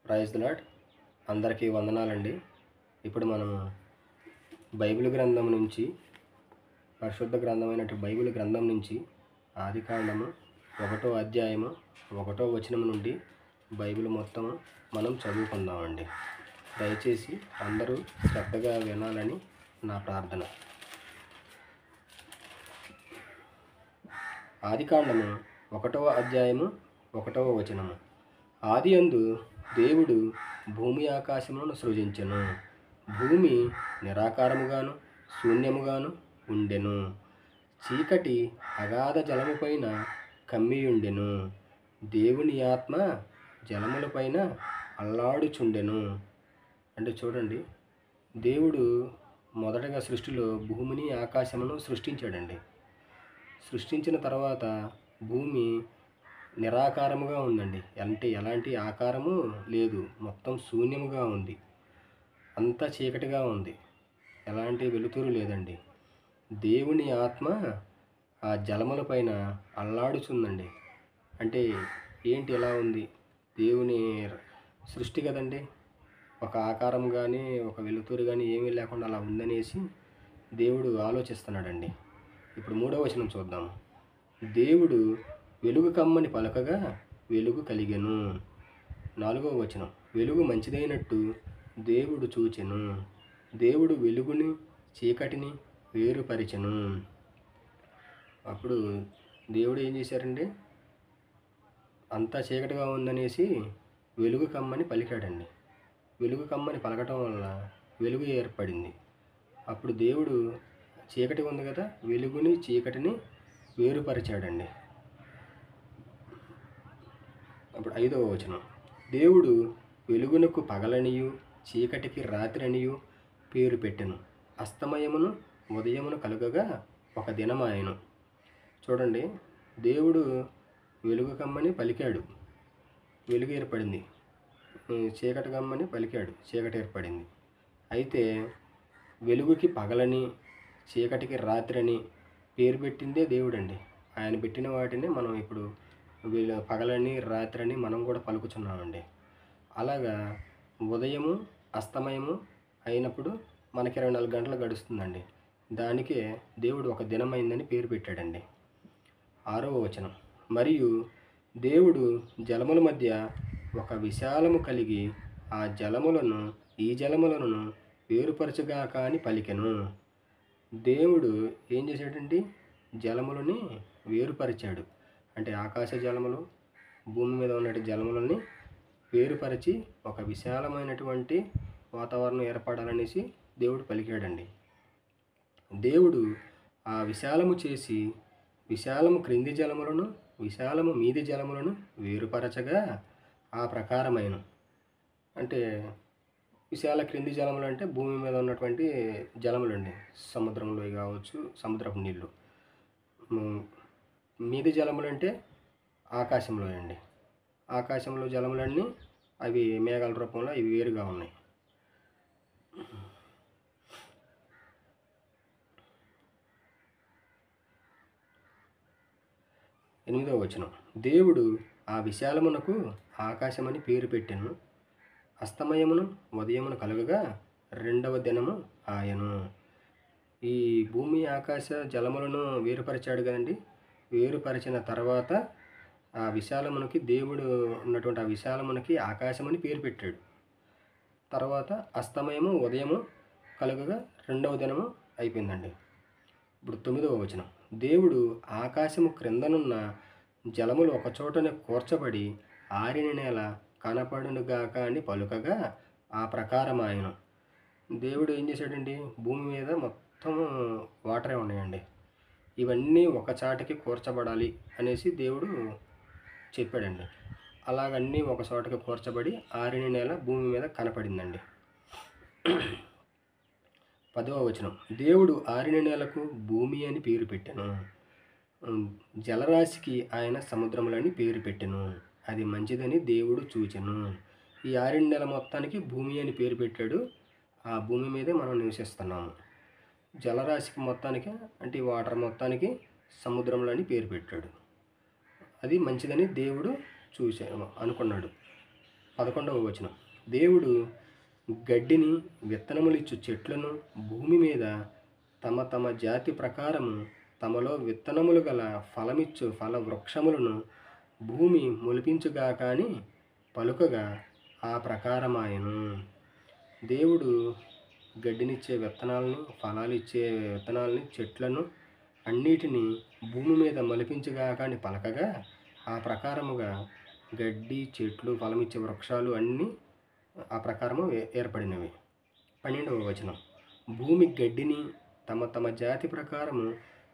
Praise the lord. అందరికీ వందనాలండి. ఇప్పుడు మనం బైబిల్ గ్రంథం నుంచి, పరిశుద్ధ గ్రంథమైనటువంటి బైబిల్ గ్రంథం నుంచి ఆదికాండము 1వ అధ్యాయము 1వ వచనం నుండి బైబిల్ మొత్తం మనం చదువుకుందామండి. దయచేసి అందరూ శ్రద్ధగా వినాలని నా ప్రార్థన. ఆదికాండము 1వ అధ్యాయము 1వ వచనము. ఆదియందు దేవుడు భూమి ఆకాశములను సృజించెను. భూమి నిరాకారముగాను శూన్యముగాను ఉండెను. చీకటి అగాధ జలముపైన కమ్మియుండెను. దేవుని ఆత్మ జలములపైన అల్లాడుచుండెను. అంటే చూడండి, దేవుడు మొదటగా సృష్టిలో భూమిని ఆకాశమును సృష్టించాడండి. సృష్టించిన తర్వాత భూమి నిరాకారముగా ఉందండి. అంటే ఎలాంటి ఆకారము లేదు, మొత్తం శూన్యముగా ఉంది, అంతా చీకటిగా ఉంది, ఎలాంటి వెలుతురు లేదండి. దేవుని ఆత్మ ఆ జలముల పైన అల్లాడుచుందండి. అంటే ఏంటి ఎలా ఉంది? దేవుని సృష్టి కదండి, ఒక ఆకారం కానీ ఒక వెలుతురు కానీ ఏమీ లేకుండా అలా ఉందనేసి దేవుడు ఆలోచిస్తున్నాడండి. ఇప్పుడు 3వ వచనం చూద్దాము. దేవుడు వెలుగు కమ్మని పలకగా వెలుగు కలిగెను. 4వ వచనం. వెలుగు మంచిదైనట్టు దేవుడు చూచెను. దేవుడు వెలుగుని చీకటిని వేరుపరిచెను. అప్పుడు దేవుడు ఏం చేశారండి, అంతా చీకటిగా ఉందనేసి వెలుగు కమ్మని పలికాడండి. వెలుగు కమ్మని పలకటం వల్ల వెలుగు ఏర్పడింది. అప్పుడు దేవుడు చీకటి ఉంది కదా, వెలుగుని చీకటిని వేరుపరిచాడండి. అప్పుడు 5వ వచనం. దేవుడు వెలుగునకు పగలనియు చీకటికి రాత్రనియు పేరు పెట్టెను. అస్తమయమును ఉదయమును కలుగగా ఒక దినమాయెను. చూడండి, దేవుడు వెలుగు కమ్మని పలికాడు, వెలుగు ఏర్పడింది. చీకటి కమ్మని పలికాడు, చీకటి ఏర్పడింది. అయితే వెలుగుకి పగలని చీకటికి రాత్రని పేరు పెట్టిందే దేవుడండి. ఆయన పెట్టిన వాటిని మనం ఇప్పుడు పగలని రాత్రని మనం కూడా పలుకుతున్నామండి. అలాగా ఉదయము అస్తమయము అయినప్పుడు మనకి 24 గంటలు గడుస్తుందండి. దానికే దేవుడు ఒక దినమైందని పేరు పెట్టాడండి. 6వ వచనం. మరియు దేవుడు జలముల మధ్య ఒక విశాలము కలిగి ఆ జలములను ఈ జలములను వేరుపరచుగాక అని పలికెను. దేవుడు ఏం చేశాడండి, జలములని వేరుపరిచాడు. అంటే ఆకాశ జలములు, భూమి మీద ఉన్న జలములని వేరుపరిచి ఒక విశాలమైనటువంటి వాతావరణం ఏర్పడాలనేసి దేవుడు పలికాడండి. దేవుడు ఆ విశాలము చేసి విశాలము క్రింది జలములను విశాలము మీది జలములను వేరుపరచగా ఆ ప్రకారమైన, అంటే విశాల క్రింది జలములు అంటే భూమి మీద ఉన్నటువంటి జలములండి, సముద్రంలో కావచ్చు, సముద్రపు నీళ్ళు. మీది జలములు అంటే ఆకాశంలో అండి. ఆకాశంలో జలములన్నీ అవి మేఘాల రూపంలో ఇవి వేరుగా ఉన్నాయి. ఎనిమిదవ వచనం. దేవుడు ఆ విశాలమునకు ఆకాశమని పేరు పెట్టెను. అస్తమయమును ఉదయమును కలుగగా 2వ దినము ఆయను. ఈ భూమి ఆకాశ జలములను వేరుపరిచాడు కదండి. వేరుపరిచిన తర్వాత ఆ విశాలమునకి, దేవుడు ఉన్నటువంటి ఆ విశాలమునకి ఆకాశమని పేరు పెట్టాడు. తర్వాత అస్తమయము ఉదయము కలుగగా 2వ దినము అయిపోయిందండి. ఇప్పుడు 9వ వచనం. దేవుడు ఆకాశము క్రిందనున్న జలములు ఒకచోటనే కూర్చబడి ఆరిన నేల కనపడునుగాక అని పలుకగా ఆ ప్రకారం ఆయన. దేవుడు ఏం చేశాడండి, భూమి మీద మొత్తం వాటరే ఉన్నాయండి, ఇవన్నీ ఒక చాటకి కూర్చబడాలి అనేసి దేవుడు చెప్పాడండి. అలాగన్నీ ఒక చోటకి కూర్చబడి ఆరిన నేల భూమి మీద కనపడిందండి. 10వ వచనం. దేవుడు ఆరిన నేలకు భూమి అని పేరు పెట్టెను. జలరాశికి ఆయన సముద్రములని పేరు పెట్టెను. అది మంచిదని దేవుడు చూచెను. ఈ ఆరిన నేల మొత్తానికి భూమి అని పేరు పెట్టాడు. ఆ భూమి మీదే మనం నివసిస్తున్నాము. జలరాశికి మొత్తానికి, అంటే వాటర్ మొత్తానికి సముద్రంలో అని పేరు పెట్టాడు. అది మంచిదని దేవుడు అనుకున్నాడు. 11వ వచనం. దేవుడు గడ్డిని విత్తనములిచ్చు చెట్లను భూమి మీద తమ తమ జాతి ప్రకారము తమలో విత్తనములు గల ఫలమిచ్చు ఫల వృక్షములను భూమి మొలిపించుగాక అని పలుకగా ఆ ప్రకారమాయను. దేవుడు గడ్డినిచ్చే విత్తనాలను, ఫలాలు ఇచ్చే విత్తనాలని, చెట్లను అన్నిటినీ భూమి మీద మొలిపించుగాక అని పలకగా ఆ ప్రకారముగా గడ్డి, చెట్లు, ఫలమిచ్చే వృక్షాలు అన్నీ ఆ ప్రకారము ఏర్పడినవి. 12వ వచనం. భూమి గడ్డిని తమ తమ జాతి ప్రకారము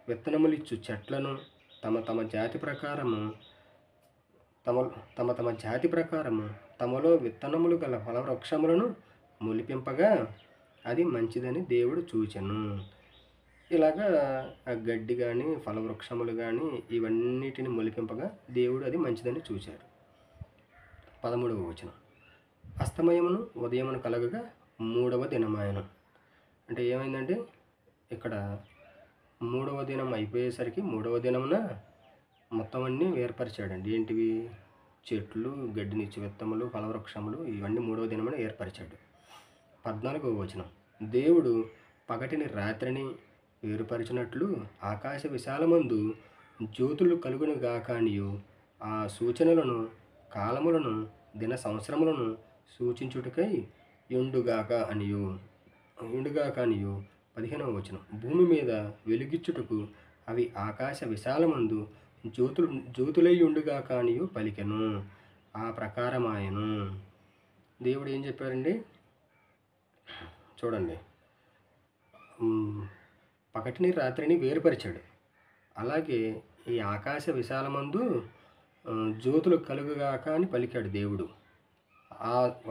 విత్తనములిచ్చు చెట్లను తమ తమ జాతి ప్రకారము తమ తమ జాతి ప్రకారము తమలో విత్తనములు గల ఫలవృక్షములను మొలిపింపగా అది మంచిదని దేవుడు చూచెను. ఇలాగా ఆ గడ్డి కానీ, ఫలవృక్షములు కానీ ఇవన్నిటిని మొలిపింపగా దేవుడు అది మంచిదని చూశాడు. 13వ వచనం. అస్తమయమును ఉదయమును కలగగా 3వ దినమాయను. అంటే ఏమైందంటే ఇక్కడ 3వ దినం అయిపోయేసరికి 3వ దినమున మొత్తం అన్నీ ఏర్పరిచాడండి. ఏంటివి? చెట్లు, గడ్డినిచ్చు విత్తములు, ఫలవృక్షములు ఇవన్నీ 3వ దినమున ఏర్పరిచాడు. 14వ వచనం. దేవుడు పగటిని రాత్రిని వేరుపరిచినట్లు ఆకాశ విశాలమందు జ్యోతులు కలుగును గాకనియు ఆ సూచనలను కాలములను దిన సంవత్సరములను సూచించుటకై యుండుగాక అనియు 15వ వచనం. భూమి మీద వెలుగిచ్చుటకు అవి ఆకాశ విశాలమందు జ్యోతులై ఉండుగాక అనియు పలికెను. ఆ ప్రకారమాయను. దేవుడు ఏం చెప్పారండి? చూడండి, పగటిని రాత్రిని వేరుపరిచాడు. అలాగే ఈ ఆకాశ విశాలమందు జ్యోతులు కలుగుగాక అని పలికాడు దేవుడు.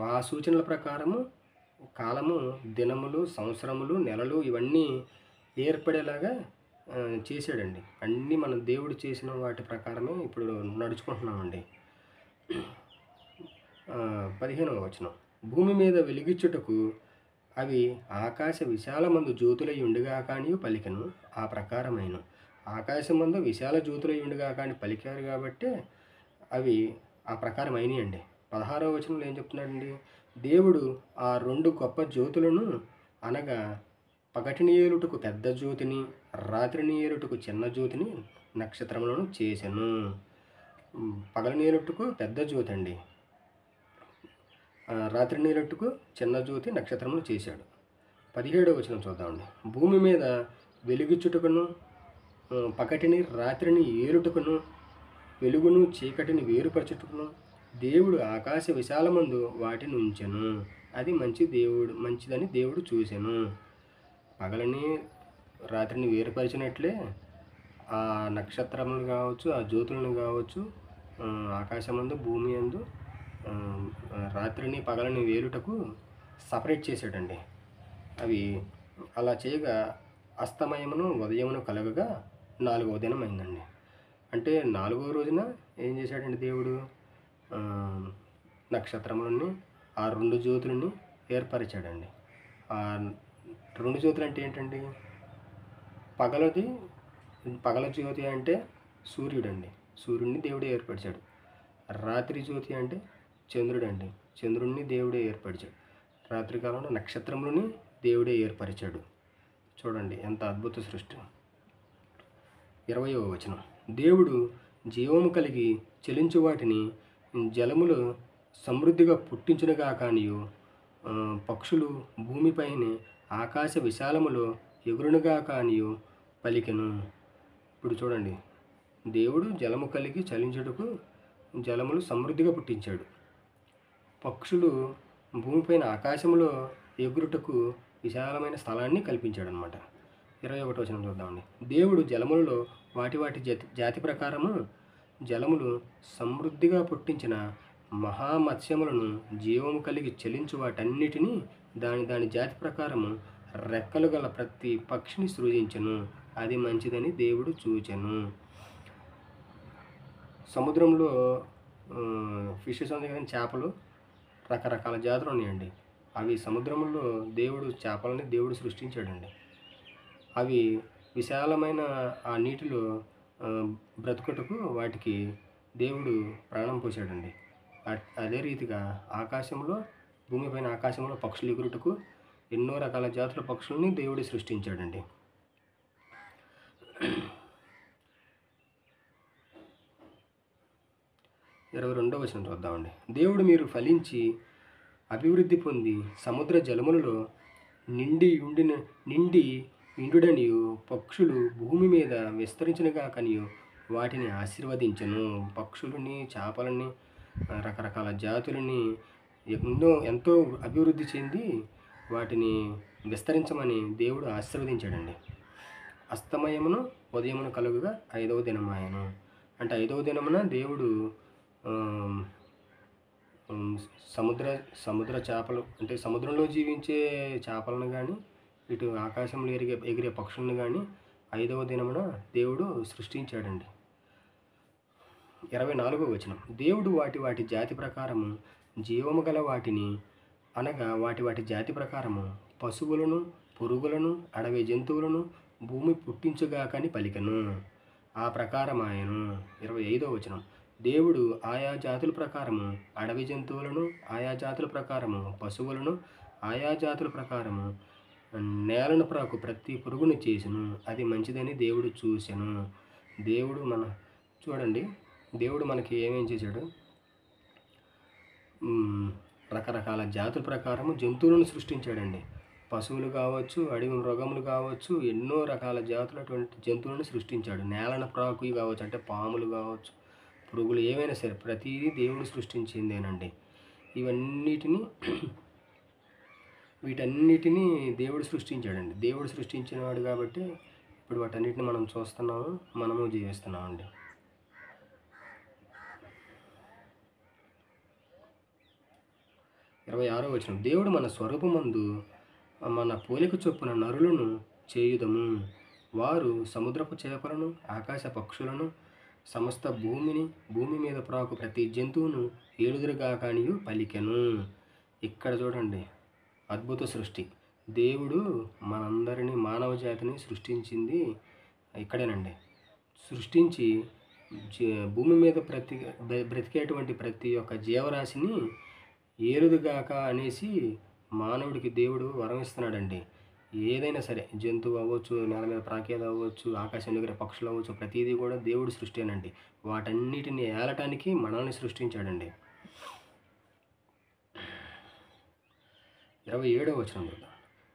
ఆ సూచనల ప్రకారము కాలము, దినములు, సంవత్సరములు, నెలలు ఇవన్నీ ఏర్పడేలాగా చేశాడండి. అన్నీ మనం దేవుడు చేసిన వాటి ప్రకారమే ఇప్పుడు నడుచుకుంటున్నామండి. 15వ వచనం. భూమి మీద వెలిగించుటకు అవి ఆకాశ విశాలమందు జ్యోతులై ఉండుగాక అని పలికెను. ఆ ప్రకారమైన ఆకాశమందు విశాల జ్యోతులై ఉండుగాక అని పలికారు కాబట్టి అవి ఆ ప్రకారం అయినాయండి. 16వ వచనంలో ఏం చెప్తున్నాడండి? దేవుడు ఆ 2 గొప్ప జ్యోతులను అనగా పగటిని ఏలుటకు పెద్ద జ్యోతిని, రాత్రిని ఏలుటకు చిన్న జ్యోతిని నక్షత్రములను చేసెను. పగలని ఏలుటకు పెద్ద జ్యోతి అండి, రాత్రి నీరట్టుకు చిన్న జ్యోతి నక్షత్రములు చేశాడు. 17వ వచనం చూద్దామండి. భూమి మీద వెలుగుచుటకును పగటిని రాత్రిని ఏలుటకును వెలుగును చీకటిని వేరుపరచుటకును దేవుడు ఆకాశ విశాలమందు వాటిని ఉంచెను. అది మంచిదని దేవుడు చూసెను. పగలని రాత్రిని వేరుపరిచినట్లే ఆ నక్షత్రములు కావచ్చు, ఆ జ్యోతులను కావచ్చు, ఆకాశమందు భూమి యందు రాత్రిని పగలని వేలుటకు సపరేట్ చేశాడండి. అవి అలా చేయగా అస్తమయమును ఉదయమును కలగగా 4వ దినం అయిందండి. అంటే 4వ రోజున ఏం చేశాడండి దేవుడు? నక్షత్రములని, ఆ 2 జ్యోతులని ఏర్పరిచాడండి. ఆ 2 జ్యోతులు అంటే ఏంటండి? పగల జ్యోతి అంటే సూర్యుడండి, సూర్యుడిని దేవుడే ఏర్పరిచాడు. రాత్రి జ్యోతి అంటే చంద్రుడండి, చంద్రుడిని దేవుడే ఏర్పరిచాడు. రాత్రికాలంలో నక్షత్రములని దేవుడే ఏర్పరిచాడు. చూడండి ఎంత అద్భుత సృష్టి. 20వ వచనం. దేవుడు జీవము కలిగి చెలించు వాటిని జలములు సమృద్ధిగా పుట్టించునుగా కానియు పక్షులు భూమిపైన ఆకాశ విశాలములో ఎగురునుగా కానియు పలికెను. ఇప్పుడు చూడండి, దేవుడు జలము కలిగి చలించుటకు జలములు సమృద్ధిగా పుట్టించాడు. పక్షులు భూమిపైన ఆకాశంలో ఎగురుటకు విశాలమైన స్థలాన్ని కల్పించాడు అనమాట. 21వ వచనం చూద్దామండి. దేవుడు జలములలో వాటి జాతి ప్రకారము జలములు సమృద్ధిగా పుట్టించిన మహామత్స్యములను జీవము కలిగి చెలించు వాటన్నిటినీ దాని జాతి ప్రకారము రెక్కలు గల ప్రతి పక్షిని సృజించెను. అది మంచిదని దేవుడు చూచెను. సముద్రంలో ఫిషెస్ ఉంది కదండి, చేపలు, రకరకాల జాతులు ఉన్నాయండి. అవి సముద్రంలో చేపలని దేవుడు సృష్టించాడండి. అవి విశాలమైన ఆ నీటిలో బ్రతుకుటకు వాటికి దేవుడు ప్రాణం పోసాడండి. అదే రీతిగా ఆకాశంలో భూమిపైన ఆకాశంలో పక్షులు ఎగురుటకు ఎన్నో రకాల జాతుల పక్షుల్ని దేవుడు సృష్టించాడండి. 22వ వచనం చూద్దామండి. దేవుడు మీరు ఫలించి అభివృద్ధి పొంది సముద్ర జలములలో నిండి ఇండుడనియు పక్షులు భూమి మీద విస్తరించినగా కనియు వాటిని ఆశీర్వదించను. పక్షులని, చేపలని, రకరకాల జాతులని ఎంతో అభివృద్ధి చెంది వాటిని విస్తరించమని దేవుడు ఆశీర్వదించాడండి. అస్తమయమును ఉదయమును కలుగుగా 5వ దినమాయను. అంటే 5వ దినమున దేవుడు సముద్ర చేపలు, అంటే సముద్రంలో జీవించే చేపలను కానీ, ఇటు ఆకాశంలో ఎగిరే పక్షులను కానీ 5వ దినమున దేవుడు సృష్టించాడండి. 24వ వచనం. దేవుడు వాటి జాతి ప్రకారము జీవము గల వాటిని, అనగా వాటి జాతి ప్రకారము పశువులను, పురుగులను, అడవి జంతువులను భూమి పుట్టించుగాకని పలికెను. ఆ ప్రకారం ఆయను. 25వ వచనం. దేవుడు ఆయా జాతుల ప్రకారము అడవి జంతువులను, ఆయా జాతుల ప్రకారము పశువులను, ఆయా జాతుల ప్రకారము నేలను ప్రాకు ప్రతి పురుగును చేసెను. అది మంచిదని దేవుడు చూసెను. చూడండి, దేవుడు మనకి ఏమేం చేశాడు? రకరకాల జాతుల ప్రకారము జంతువులను సృష్టించాడండి. పశువులు కావచ్చు, అడవి మృగములు కావచ్చు, ఎన్నో రకాల జాతులటువంటి జంతువులను సృష్టించాడు. నేలను ప్రాకు కావచ్చు, అంటే పాములు కావచ్చు, పురుగులు, ఏవైనా సరే ప్రతిదీ దేవుడు సృష్టించిందేనండి. వీటన్నిటినీ దేవుడు సృష్టించాడండి. దేవుడు సృష్టించినవాడు కాబట్టి ఇప్పుడు వాటన్నిటిని మనం చూస్తున్నాము, మనము జీవిస్తున్నామండి. 26వ వచనం. దేవుడు మన స్వరూపమందు మన పోలిక చొప్పున నరులను చేయుదము. వారు సముద్రపు చేపలను, ఆకాశ పక్షులను, సమస్త భూమి మీద ప్రాకు ప్రతి జంతువును ఏలుదురుగాకనియు పలికెను. ఇక్కడ చూడండి, అద్భుత సృష్టి. దేవుడు మనందరినీ, మానవ జాతిని సృష్టించింది ఇక్కడేనండి. సృష్టించి భూమి మీద బ్రతికేటువంటి ప్రతి ఒక్క జీవరాశిని ఏలుదుగాక అనేసి మానవుడికి దేవుడు వరం ఇస్తున్నాడండి. ఏదైనా సరే, జంతువు అవ్వచ్చు, నేల మీద ప్రాకేది అవ్వచ్చు, ఆకాశంలో ఎగిరే పక్షులు అవ్వచ్చు, ప్రతిదీ కూడా దేవుడు సృష్టినండి. వాటన్నిటిని ఏలటానికి మనల్ని సృష్టించాడండి. 27వ వచనం.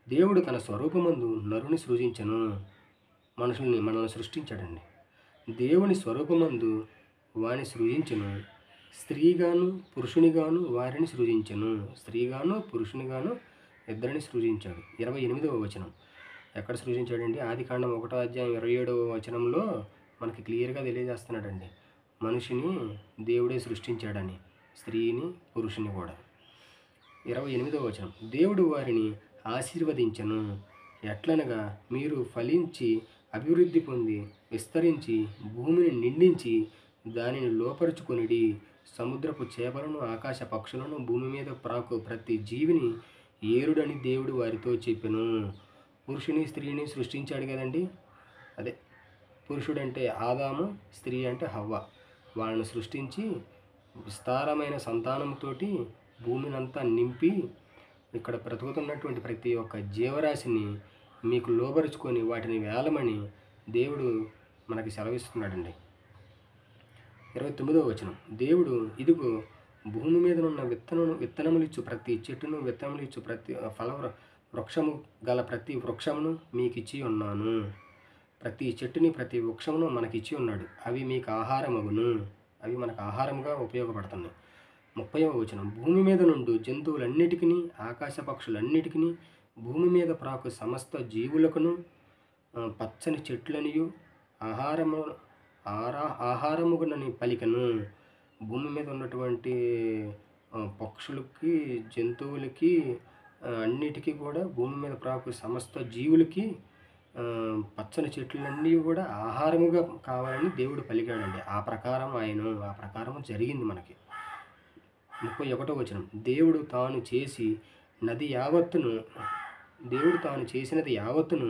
దేవుడు తన స్వరూపమందు నరుని సృజించెను. మనల్ని సృష్టించాడండి. దేవుని స్వరూపమందు వాని సృజించెను. స్త్రీగాను పురుషునిగాను వారిని సృజించెను. స్త్రీగాను పురుషునిగాను ఇద్దరిని సృజించాడు. 28వ వచనం. ఎక్కడ సృజించాడండి? ఆదికాండం 1వ అధ్యాయం 27వ వచనంలో మనకి క్లియర్గా తెలియజేస్తున్నాడండి. మనిషిని దేవుడే సృష్టించాడని, స్త్రీని పురుషుని కూడా. 28వ వచనం. దేవుడు వారిని ఆశీర్వదించెను. ఎట్లనగా, మీరు ఫలించి అభివృద్ధి పొంది విస్తరించి భూమిని నిండించి దానిని లోపరుచుకొనిడి. సముద్రపు చేపలను, ఆకాశ పక్షులను, భూమి మీద ప్రాకు ప్రతి జీవిని ఏరుడని దేవుడు వారితో చెప్పెను. పురుషుని, స్త్రీని సృష్టించాడు కదండి. అదే పురుషుడంటే ఆదాము, స్త్రీ అంటే హవ్వ. వాళ్ళను సృష్టించి విస్తారమైన సంతానంతోటి భూమినంతా నింపి ఇక్కడ బ్రతుకుతున్నటువంటి ప్రతి ఒక్క జీవరాశిని మీకు లోబరుచుకొని వాటిని వేలమని దేవుడు మనకి సెలవిస్తున్నాడండి. 29వ వచనం. దేవుడు, ఇదిగో భూమి మీద ఉన్న విత్తనములిచ్చు ప్రతి చెట్టును, విత్తనములిచ్చు ప్రతి వృక్షము గల ప్రతి వృక్షమును మీకు ఇచ్చి ఉన్నాను. ప్రతి చెట్టుని, ప్రతి వృక్షమును మనకిచ్చి ఉన్నాడు. అవి మీకు ఆహారమగును. అవి మనకు ఆహారంగా ఉపయోగపడుతున్నాయి. 30వ వచనం. భూమి మీద నుండి జంతువులన్నిటికీ, ఆకాశ పక్షులన్నిటికీ, భూమి మీద ప్రాకు సమస్త జీవులకును పచ్చని చెట్లనియు ఆహారముగునని పలికను. భూమి మీద ఉన్నటువంటి పక్షులకి, జంతువులకి, అన్నిటికీ కూడా, భూమి మీద ప్రాకు సమస్త జీవులకి పచ్చని చెట్లన్నీ కూడా ఆహారముగా కావాలని దేవుడు పలికాడండి. ఆ ప్రకారం జరిగింది మనకి. 31వ వచనం. దేవుడు తాను చేసినది యావత్తును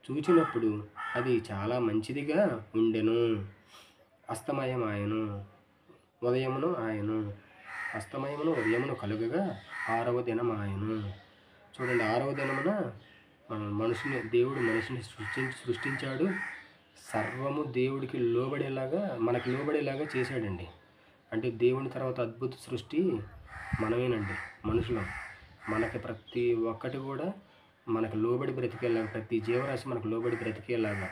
చూచినప్పుడు అది చాలా మంచిదిగా ఉండెను. అస్తమయం ఆయను, ఉదయమును ఆయను. అస్తమయమును ఉదయమును కలుగగా 6వ దినమాయెను. చూడండి, 6వ దినమున దేవుడు మనిషిని సృష్టించాడు. సర్వము దేవుడికి లోబడేలాగా, మనకి లోబడేలాగా చేశాడండి. అంటే దేవుని తర్వాత అద్భుత సృష్టి మనమేనండి, మనుషులం. మనకి ప్రతి ఒక్కటి కూడా మనకు లోబడి బ్రతికేలాగా, ప్రతి జీవరాశి మనకు లోబడి బ్రతికేలాగా,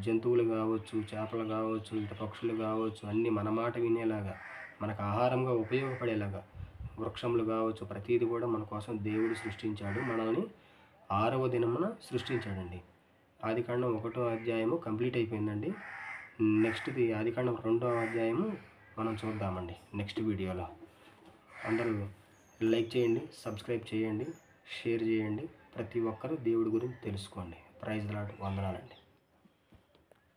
జంతువులు కావచ్చు, చేపలు కావచ్చు, ఇటు పక్షులు కావచ్చు, అన్నీ మన మాట వినేలాగా, మనకు ఆహారంగా ఉపయోగపడేలాగా, వృక్షములు కావచ్చు, ప్రతీది కూడా మన కోసం దేవుడు సృష్టించాడు. మనల్ని 6వ దినమున సృష్టించాడండి. ఆదికాండం 1వ అధ్యాయము కంప్లీట్ అయిపోయిందండి. నెక్స్ట్ది ఆదికాండం 2వ అధ్యాయము మనం చూద్దామండి నెక్స్ట్ వీడియోలో. అందరూ లైక్ చేయండి, సబ్స్క్రైబ్ చేయండి, షేర్ చేయండి. ప్రతి ఒక్కరూ దేవుడి గురించి తెలుసుకోండి. Praise the Lord. వందనాలండి.